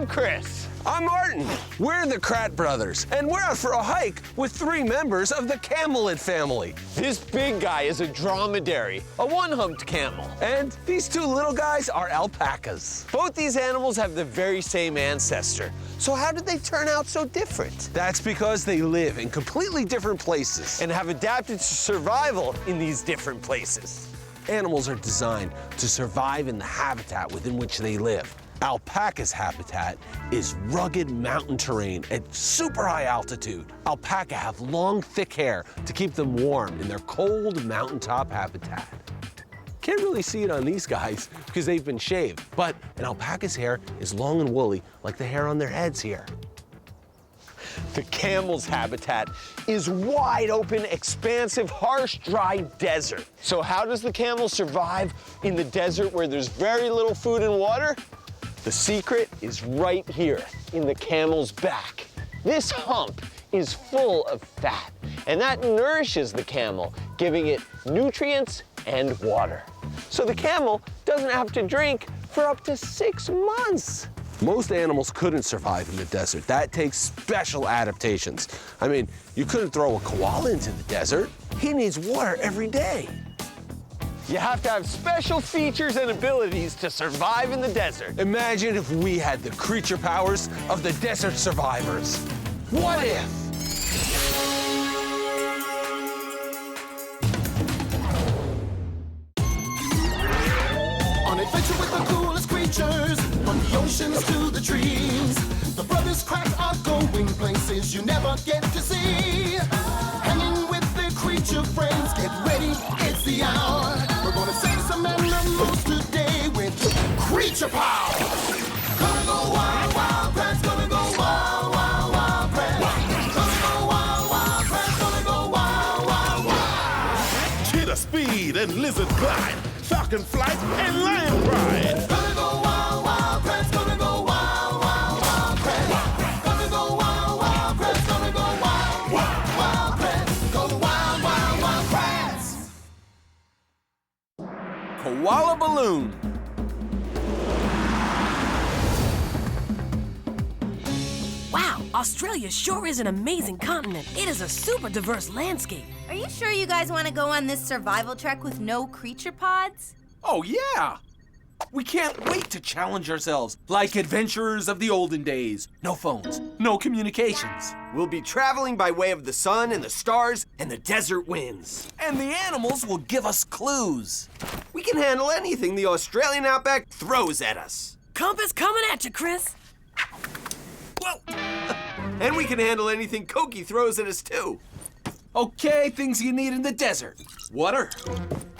I'm Chris. I'm Martin. We're the Kratts brothers, and we're out for a hike with 3 members of the camelid family. This big guy is a dromedary, a one-humped camel. And these 2 little guys are alpacas. Both these animals have the very same ancestor. So how did they turn out so different? That's because they live in completely different places And have adapted to survival in these different places. Animals are designed to survive in the habitat within which they live. Alpaca's habitat is rugged mountain terrain at super high altitude. Alpaca have long, thick hair to keep them warm in their cold mountaintop habitat. Can't really see it on these guys because they've been shaved, but an alpaca's hair is long and woolly like the hair on their heads here. The camel's habitat is wide open, expansive, harsh, dry desert. So how does the camel survive in the desert where there's very little food and water? The secret is right here in the camel's back. This hump is full of fat, and that nourishes the camel, giving it nutrients and water. So the camel doesn't have to drink for up to 6 months. Most animals couldn't survive in the desert. That takes special adaptations. I mean, you couldn't throw a koala into the desert. He needs water every day. You have to have special features and abilities to survive in the desert. Imagine if we had the creature powers of the desert survivors. What if? On adventure with the coolest creatures, from the oceans to the trees. The brothers Kratts are going places you never get to see. Hanging with their creature friends, get ready, it's the hour. We're gonna save some animals today with Creature Power. Gonna go wild, wild, Kratts, gonna go wild, wild, wild, Kratts. Gonna go wild, wild, Kratts, gonna go wild, wild, wild. Cheetah speed and lizard glide, falcon flight and lion pride. Gonna go wild, wild, Kratts, gonna go wild, wild, wild, Kratts. Gonna go wild, wild, Kratts, gonna go wild, wild, wild, Kratts. Go wild, wild, wild, Kratts. Koala balloon. Wow, Australia sure is an amazing continent. It is a super diverse landscape. Are you sure you guys want to go on this survival trek with no creature pods? Oh, yeah! We can't wait to challenge ourselves like adventurers of the olden days. No phones, no communications. We'll be traveling by way of the sun and the stars and the desert winds. And the animals will give us clues. We can handle anything the Australian outback throws at us. Compass coming at you, Chris. Whoa! And we can handle anything Koki throws at us, too. Okay, things you need in the desert. Water,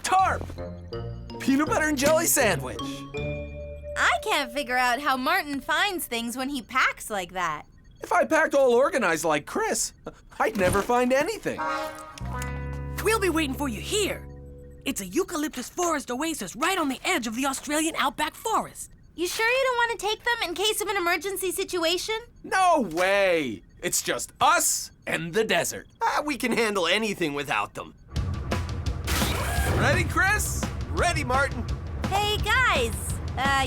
tarp, peanut butter and jelly sandwich. I can't figure out how Martin finds things when he packs like that. If I packed all organized like Chris, I'd never find anything. We'll be waiting for you here. It's a eucalyptus forest oasis right on the edge of the Australian outback forest. You sure you don't want to take them in case of an emergency situation? No way! It's just us and the desert. We can handle anything without them. Ready, Chris? Ready, Martin. Hey, guys.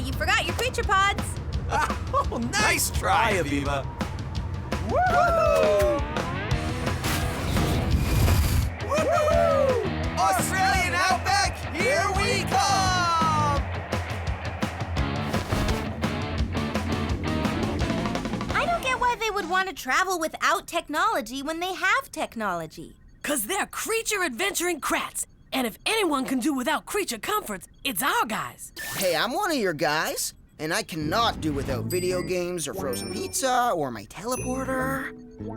You forgot your creature pods. Oh, nice try, Aviva. Woo! Woo-hoo! Australian outback, here we come! I don't get why they would want to travel without technology when they have technology. 'Cause they're creature adventuring Kratts. And if anyone can do without creature comforts, it's our guys. Hey, I'm one of your guys, and I cannot do without video games or frozen pizza or my teleporter.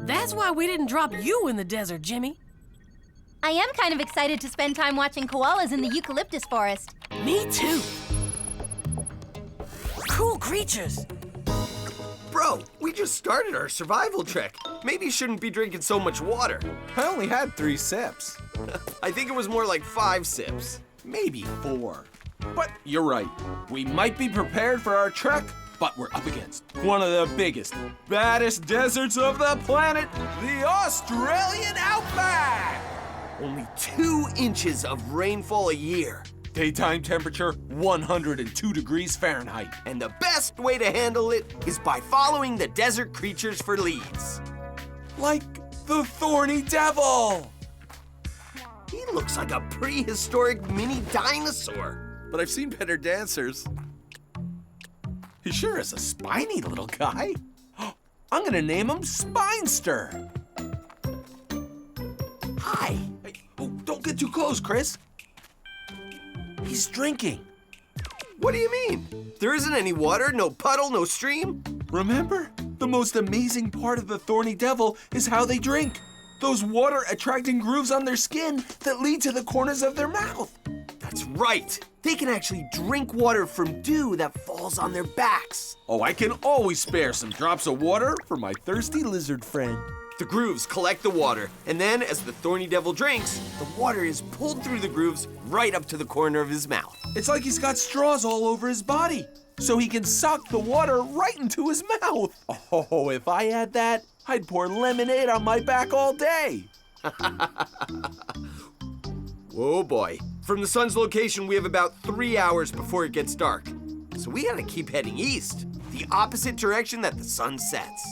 That's why we didn't drop you in the desert, Jimmy. I am kind of excited to spend time watching koalas in the eucalyptus forest. Me too. Cool creatures. Bro, we just started our survival trek. Maybe you shouldn't be drinking so much water. I only had 3 sips. I think it was more like 5 sips. Maybe 4. But you're right. We might be prepared for our trek, but we're up against one of the biggest, baddest deserts of the planet, the Australian outback! Only 2 inches of rainfall a year. Daytime temperature, 102 degrees Fahrenheit. And the best way to handle it is by following the desert creatures for leads. Like the Thorny Devil. He looks like a prehistoric mini dinosaur. But I've seen better dancers. He sure is a spiny little guy. I'm gonna name him Spinester. Hi. Hey, oh, don't get too close, Chris. He's drinking. What do you mean? There isn't any water, no puddle, no stream? Remember? The most amazing part of the Thorny Devil is how they drink. Those water-attracting grooves on their skin that lead to the corners of their mouth. That's right. They can actually drink water from dew that falls on their backs. Oh, I can always spare some drops of water for my thirsty lizard friend. The grooves collect the water, and then as the Thorny Devil drinks, the water is pulled through the grooves right up to the corner of his mouth. It's like he's got straws all over his body, so he can suck the water right into his mouth. Oh, if I had that, I'd pour lemonade on my back all day. Whoa, boy. From the sun's location, we have about 3 hours before it gets dark. So we gotta keep heading east, the opposite direction that the sun sets.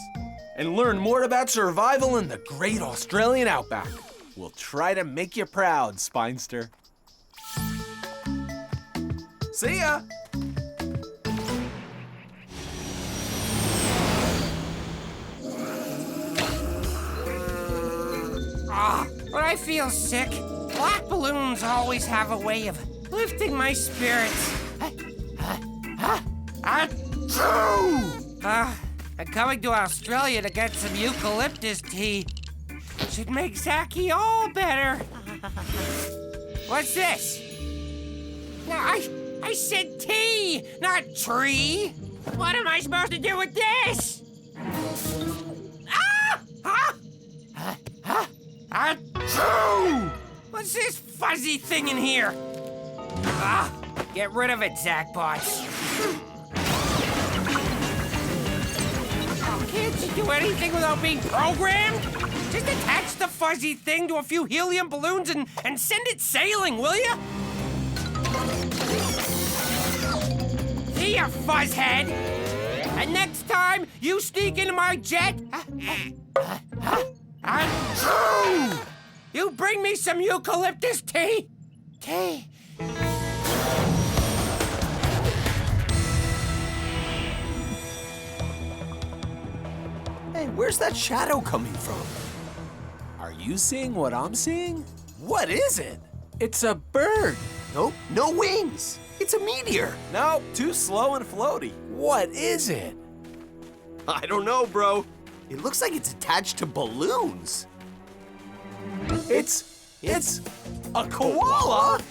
And learn more about survival in the great Australian outback. We'll try to make you proud, Spinester. See ya! When I feel sick, black balloons always have a way of lifting my spirits. And coming to Australia to get some eucalyptus tea should make Zachy all better. What's this? No, I said tea, not tree. What am I supposed to do with this? What's this fuzzy thing in here? Get rid of it, Zachbots. Can't you do anything without being programmed? Just attach the fuzzy thing to a few helium balloons and send it sailing, will you? See ya, fuzzhead. And next time you sneak into my jet, you bring me some eucalyptus tea. Tea. Hey, where's that shadow coming from? Are you seeing what I'm seeing? What is it? It's a bird. Nope, no wings. It's a meteor. Nope, too slow and floaty. What is it? I don't know, bro. It looks like it's attached to balloons. It's a koala?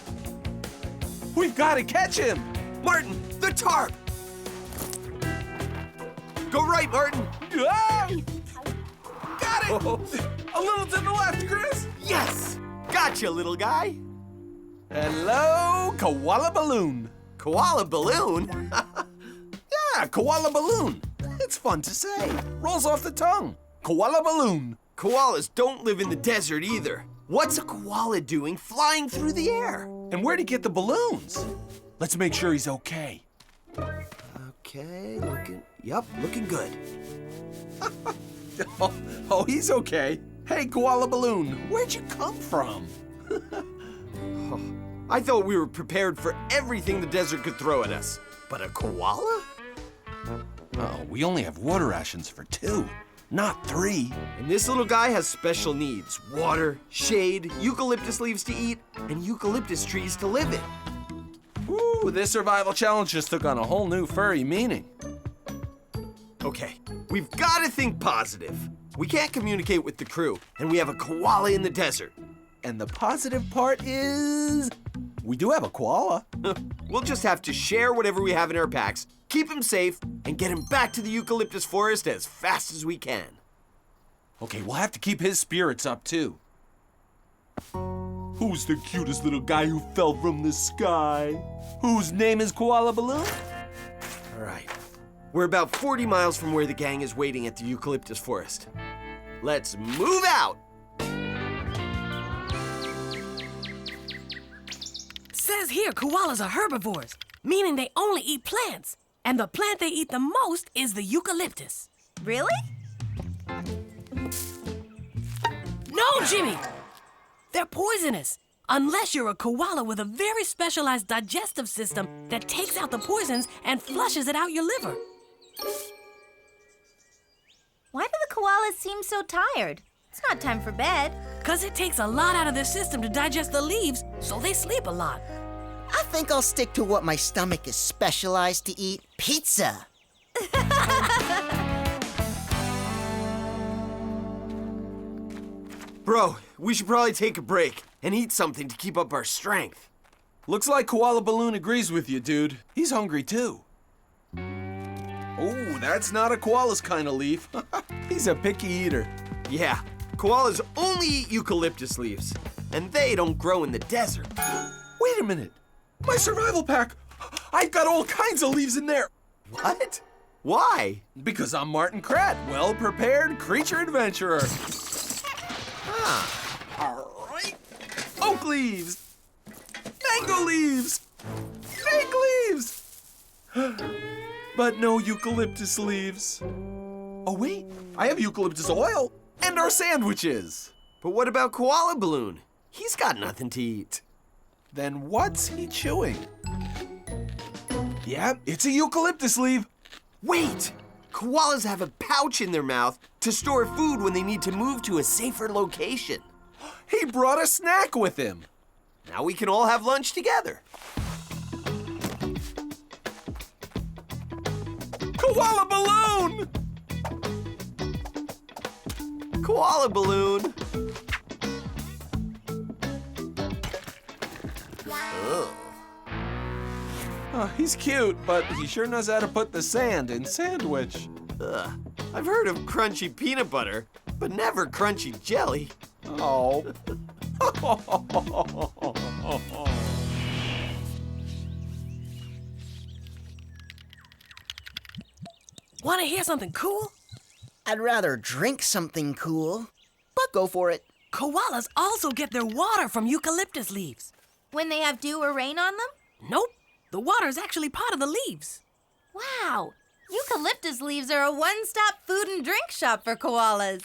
We've got to catch him. Martin, the tarp. Go right, Martin. Yay! Got it! A little to the left, Chris. Yes! Gotcha, little guy. Hello, koala balloon. Koala balloon? Yeah, koala balloon. It's fun to say. Rolls off the tongue. Koala balloon. Koalas don't live in the desert either. What's a koala doing flying through the air? And where'd he get the balloons? Let's make sure he's okay. Okay, looking good. Oh, he's okay. Hey, koala balloon, where'd you come from? I thought we were prepared for everything the desert could throw at us. But a koala? Oh, we only have water rations for 2, not 3. And this little guy has special needs. Water, shade, eucalyptus leaves to eat, and eucalyptus trees to live in. Ooh, this survival challenge just took on a whole new furry meaning. Okay, we've got to think positive. We can't communicate with the crew, and we have a koala in the desert. And the positive part is we do have a koala. We'll just have to share whatever we have in our packs, keep him safe, and get him back to the eucalyptus forest as fast as we can. Okay, we'll have to keep his spirits up too. Who's the cutest little guy who fell from the sky? Whose name is Koala Balloon? All right. We're about 40 miles from where the gang is waiting at the eucalyptus forest. Let's move out! Says says here koalas are herbivores, meaning they only eat plants. And the plant they eat the most is the eucalyptus. Really? No, Jimmy! They're poisonous, unless you're a koala with a very specialized digestive system that takes out the poisons and flushes it out your liver. Why do the koalas seem so tired? It's not time for bed. 'Cause it takes a lot out of their system to digest the leaves, so they sleep a lot. I think I'll stick to what my stomach is specialized to eat, pizza. Bro, we should probably take a break and eat something to keep up our strength. Looks like Koala Balloon agrees with you, dude. He's hungry too. Oh, that's not a koala's kind of leaf. He's a picky eater. Yeah, koalas only eat eucalyptus leaves, and they don't grow in the desert. Wait a minute. My survival pack. I've got all kinds of leaves in there. What? Why? Because I'm Martin Kratt, well-prepared creature adventurer. All right. Oak leaves. Mango leaves. Fig leaves. But no eucalyptus leaves. Oh, wait. I have eucalyptus oil and our sandwiches. But what about Koala Balloon? He's got nothing to eat. Then what's he chewing? Yep, it's a eucalyptus leaf. Wait! Koalas have a pouch in their mouth to store food when they need to move to a safer location. He brought a snack with him. Now we can all have lunch together. Koala Balloon! Koala Balloon. Oh, he's cute, but he sure knows how to put the sand in sandwich. Ugh. I've heard of crunchy peanut butter, but never crunchy jelly. Oh. Want to hear something cool? I'd rather drink something cool, but go for it. Koalas also get their water from eucalyptus leaves. When they have dew or rain on them? Nope, the water is actually part of the leaves. Wow! Eucalyptus leaves are a one-stop food and drink shop for koalas.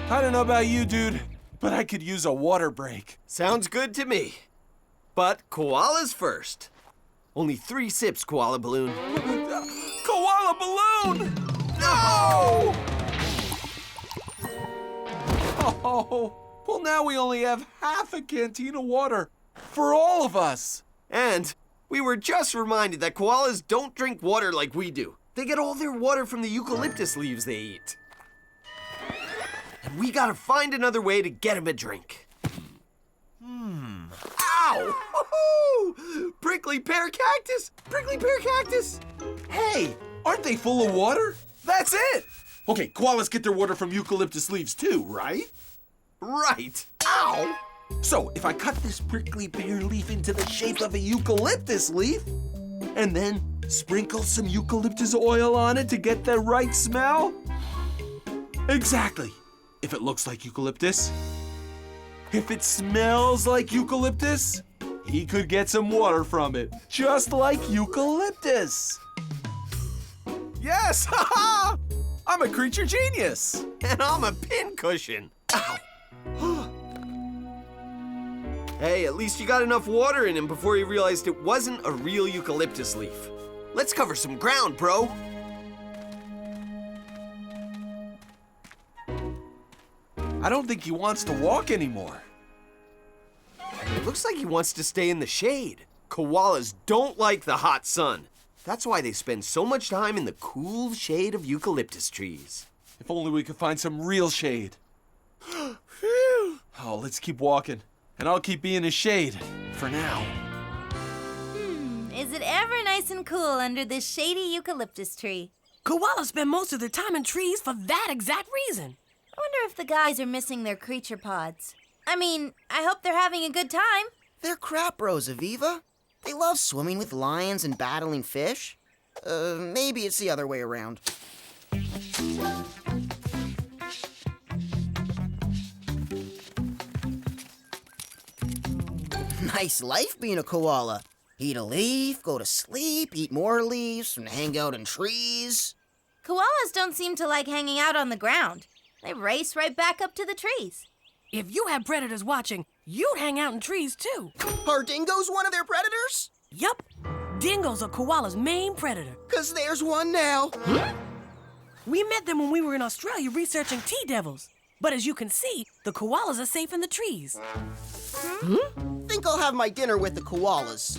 I don't know about you, dude, but I could use a water break. Sounds good to me. But koalas first. Only 3 sips, Koala Balloon. Koala Balloon! No! Oh, well now we only have half a canteen of water for all of us. And we were just reminded that koalas don't drink water like we do. They get all their water from the eucalyptus leaves they eat. And we gotta find another way to get them a drink. Ow! Woohoo! Prickly pear cactus! Prickly pear cactus! Hey, aren't they full of water? That's it! Okay, koalas get their water from eucalyptus leaves too, right? Right! Ow! So if I cut this prickly pear leaf into the shape of a eucalyptus leaf, and then sprinkle some eucalyptus oil on it to get the right smell? Exactly. If it looks like eucalyptus, if it smells like eucalyptus, he could get some water from it, just like eucalyptus. Yes! Ha-ha! I'm a creature genius. And I'm a pincushion. Ow! Hey, at least you got enough water in him before you realized it wasn't a real eucalyptus leaf. Let's cover some ground, bro. I don't think he wants to walk anymore. It looks like he wants to stay in the shade. Koalas don't like the hot sun. That's why they spend so much time in the cool shade of eucalyptus trees. If only we could find some real shade. Phew. Oh, let's keep walking. And I'll keep being a shade for now. Is it ever nice and cool under this shady eucalyptus tree? Koalas spend most of their time in trees for that exact reason. I wonder if the guys are missing their creature pods. I mean, I hope they're having a good time. They're crap bros, Aviva. They love swimming with lions and battling fish. Maybe it's the other way around. Nice life being a koala. Eat a leaf, go to sleep, eat more leaves, and hang out in trees. Koalas don't seem to like hanging out on the ground. They race right back up to the trees. If you had predators watching, you'd hang out in trees too. Are dingoes one of their predators? Yup. Dingo's are koala's main predator. 'Cause there's one now. We met them when we were in Australia researching T-devils. But as you can see, the koalas are safe in the trees. Think I'll have my dinner with the koalas.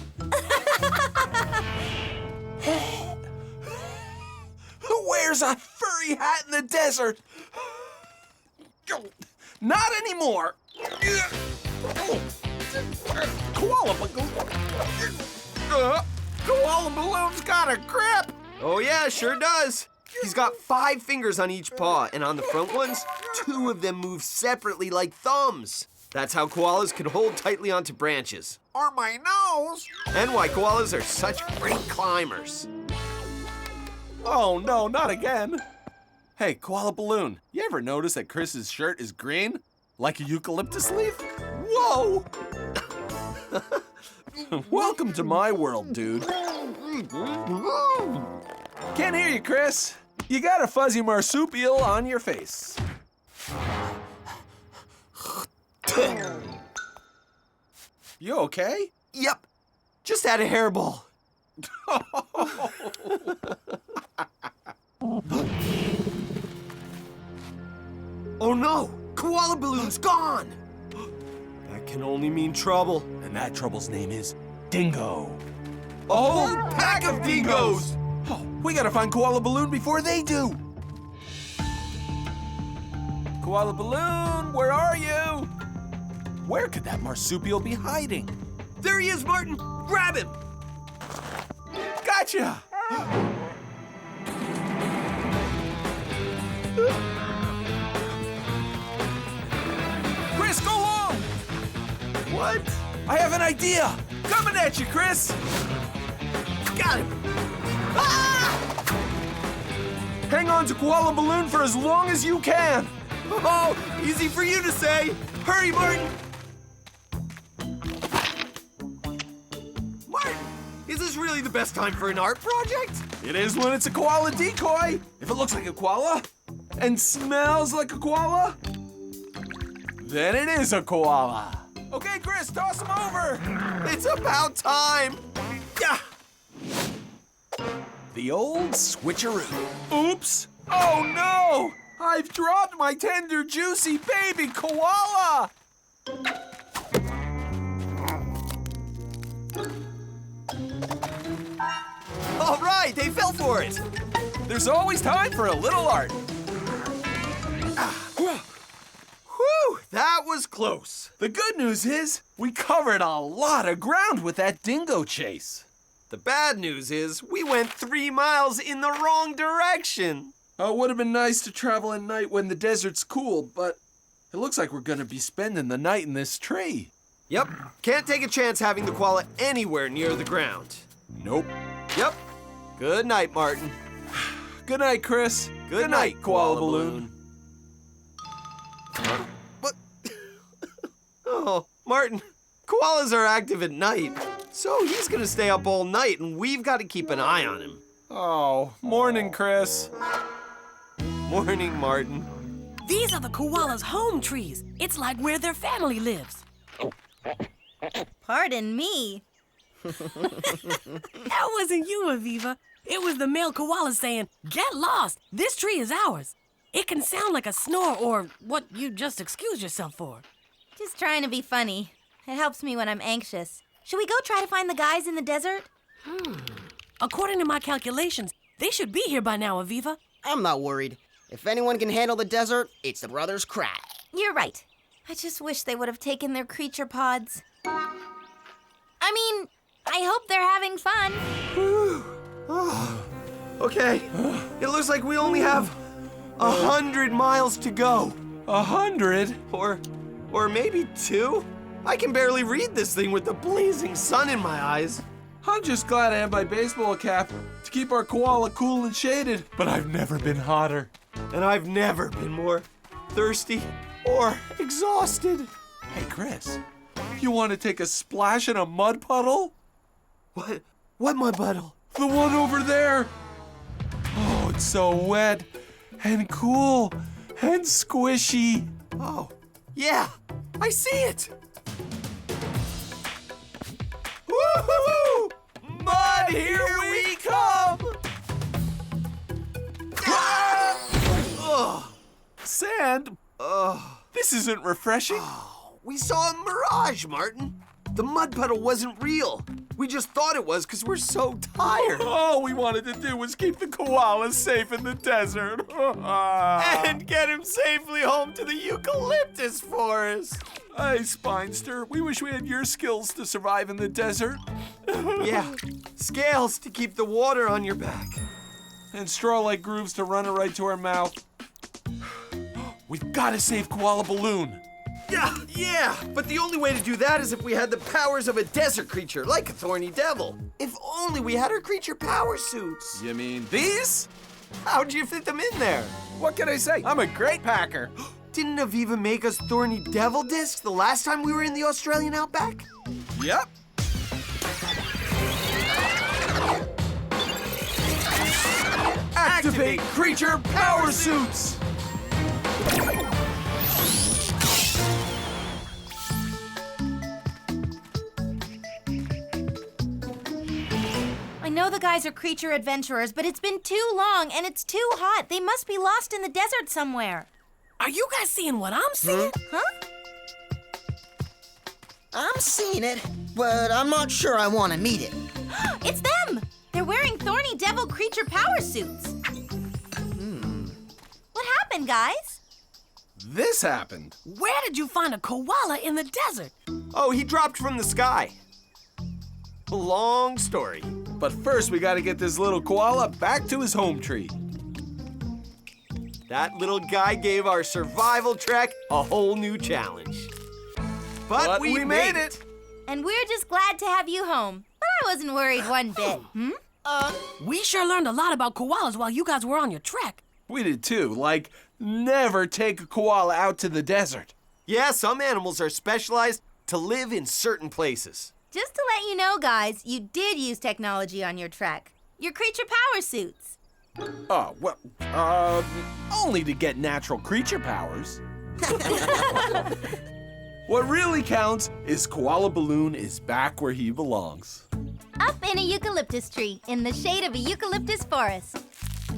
Who wears a furry hat in the desert? Not anymore. Koala Balloon. Koala Balloon's got a grip. Oh yeah, sure does. He's got 5 fingers on each paw, and on the front ones, 2 of them move separately like thumbs. That's how koalas can hold tightly onto branches. Or my nose. And why koalas are such great climbers. Oh no, not again. Hey, Koala Balloon, you ever notice that Chris's shirt is green? Like a eucalyptus leaf? Whoa! Welcome to my world, dude. Can't hear you, Chris. You got a fuzzy marsupial on your face. You okay? Yep, just had a hairball. Oh no, Koala Balloon's gone. That can only mean trouble. And that trouble's name is Dingo. A whole pack of dingoes! Oh, we gotta find Koala Balloon before they do. Koala Balloon, where are you? Where could that marsupial be hiding? There he is, Martin! Grab him! Gotcha! Chris, go long! What? I have an idea! Coming at you, Chris! Got him! Ah! Hang on to Koala Balloon for as long as you can! Oh, easy for you to say! Hurry, Martin! Martin, is this really the best time for an art project? It is when it's a koala decoy! If it looks like a koala and smells like a koala, then it is a koala. Okay, Chris, toss him over! It's about time! Yeah. The old switcheroo. Oops! Oh no! I've dropped my tender, juicy baby koala! All right, they fell for it! There's always time for a little art. Whew, that was close. The good news is we covered a lot of ground with that dingo chase. The bad news is we went 3 miles in the wrong direction. Oh, it would have been nice to travel at night when the desert's cool, but it looks like we're gonna be spending the night in this tree. Yep, can't take a chance having the koala anywhere near the ground. Nope. Yep. Good night, Martin. Good night, Chris. Good night, Koala Balloon. What? Oh, Martin, koalas are active at night, so he's gonna stay up all night, and we've got to keep an eye on him. Oh, morning, Chris. Morning, Martin. These are the koalas' home trees. It's like where their family lives. Pardon me. That wasn't you, Aviva. It was the male koala saying, "Get lost. This tree is ours." It can sound like a snore or what you just excused yourself for. Just trying to be funny. It helps me when I'm anxious. Should we go try to find the guys in the desert? According to my calculations, they should be here by now, Aviva. I'm not worried. If anyone can handle the desert, it's the brothers Kratts. You're right. I just wish they would have taken their creature pods. I mean, I hope they're having fun. Okay, it looks like we only have 100 miles to go. 100? Or maybe 2? I can barely read this thing with the blazing sun in my eyes. I'm just glad I have my baseball cap to keep our koala cool and shaded, but I've never been hotter. And I've never been more thirsty or exhausted. Hey, Chris, you want to take a splash in a mud puddle? What? What mud puddle? The one over there. Oh, it's so wet and cool and squishy. Oh, yeah, I see it. Woo-hoo-hoo! Mud, here we come! Ah! Sand? This isn't refreshing. We saw a mirage, Martin. The mud puddle wasn't real. We just thought it was because we're so tired. All we wanted to do was keep the koalas safe in the desert. And get him safely home to the eucalyptus forest. Hey, Spinester, we wish we had your skills to survive in the desert. Yeah, scales to keep the water on your back. And straw-like grooves to run it right to our mouth. We've got to save Koala Balloon. Yeah, but the only way to do that is if we had the powers of a desert creature, like a Thorny devil. If only we had our creature power suits. You mean these? How'd you fit them in there? What can I say? I'm a great packer. Didn't Aviva make us Thorny devil discs the last time we were in the Australian outback? Yep. Activate creature power suits! I know the guys are creature adventurers, but it's been too long and it's too hot. They must be lost in the desert somewhere. Are you guys seeing what I'm seeing? Huh? I'm seeing it, but I'm not sure I want to meet it. It's them! They're wearing Thorny devil creature power suits. What happened, guys? This happened. Where did you find a koala in the desert? Oh, he dropped from the sky. Long story. But first, we gotta get this little koala back to his home tree. That little guy gave our survival trek a whole new challenge. But we made it. And we're just glad to have you home. But I wasn't worried one bit. We sure learned a lot about koalas while you guys were on your trek. We did too, like never take a koala out to the desert. Yeah, some animals are specialized to live in certain places. Just to let you know, guys, you did use technology on your trek. Your creature power suits. Oh, well, only to get natural creature powers. What really counts is Koala Balloon is back where he belongs. Up in a eucalyptus tree, in the shade of a eucalyptus forest.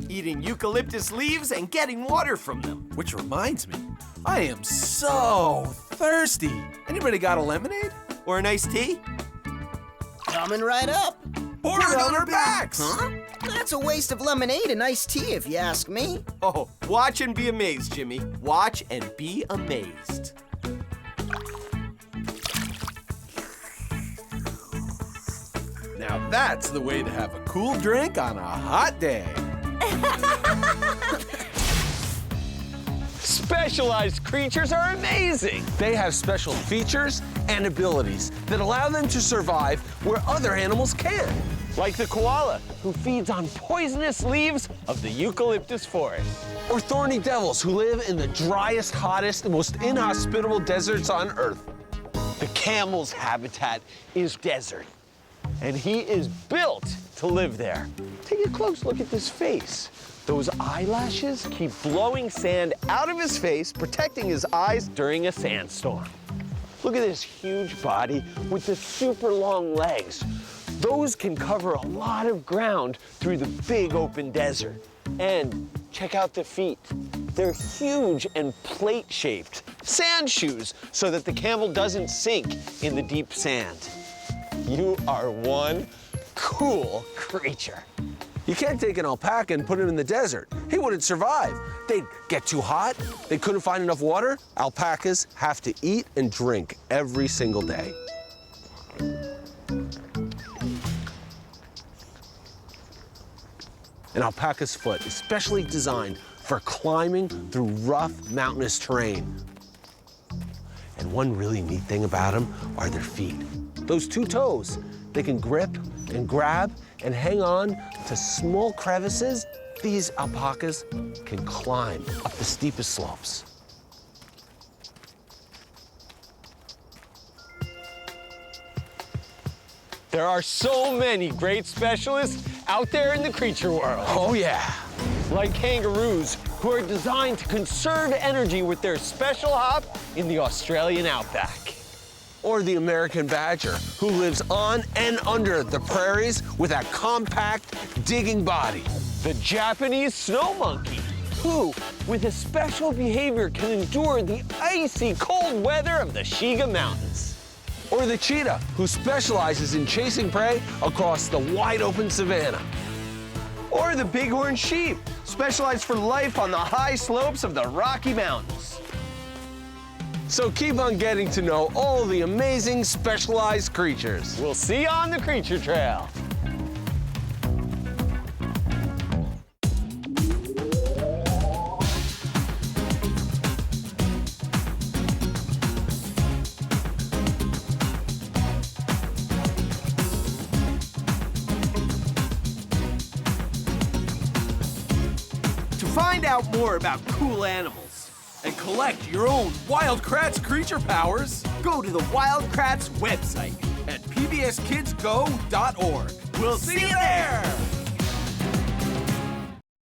Eating eucalyptus leaves and getting water from them. Which reminds me, I am so thirsty. Anybody got a lemonade? Or an iced tea? Coming right up. Pour it on our backs. Huh? That's a waste of lemonade and iced tea, if you ask me. Oh, watch and be amazed, Jimmy. Watch and be amazed. Now that's the way to have a cool drink on a hot day. Specialized creatures are amazing. They have special features and abilities that allow them to survive where other animals can't. Like the koala, who feeds on poisonous leaves of the eucalyptus forest. Or thorny devils who live in the driest, hottest, and most inhospitable deserts on Earth. The camel's habitat is desert, and he is built to live there. Take a close look at this face. Those eyelashes keep blowing sand out of his face, protecting his eyes during a sandstorm. Look at this huge body with the super long legs. Those can cover a lot of ground through the big open desert. And check out the feet. They're huge and plate-shaped, sand shoes, so that the camel doesn't sink in the deep sand. You are one cool creature. You can't take an alpaca and put him in the desert. He wouldn't survive. They'd get too hot. They couldn't find enough water. Alpacas have to eat and drink every single day. An alpaca's foot is specially designed for climbing through rough, mountainous terrain. And one really neat thing about them are their feet. Those two toes, they can grip and grab and hang on to small crevices, these alpacas can climb up the steepest slopes. There are so many great specialists out there in the creature world. Oh yeah. Like kangaroos, who are designed to conserve energy with their special hop in the Australian outback. Or the American badger, who lives on and under the prairies with that compact, digging body. The Japanese snow monkey, who, with a special behavior, can endure the icy cold weather of the Shiga Mountains. Or the cheetah, who specializes in chasing prey across the wide open savanna. Or the bighorn sheep, specialized for life on the high slopes of the Rocky Mountains. So keep on getting to know all the amazing specialized creatures. We'll see you on the Creature Trail. To find out more about cool animals And collect your own Wild Kratts creature powers, go to the Wild Kratts website at pbskidsgo.org. We'll see you there!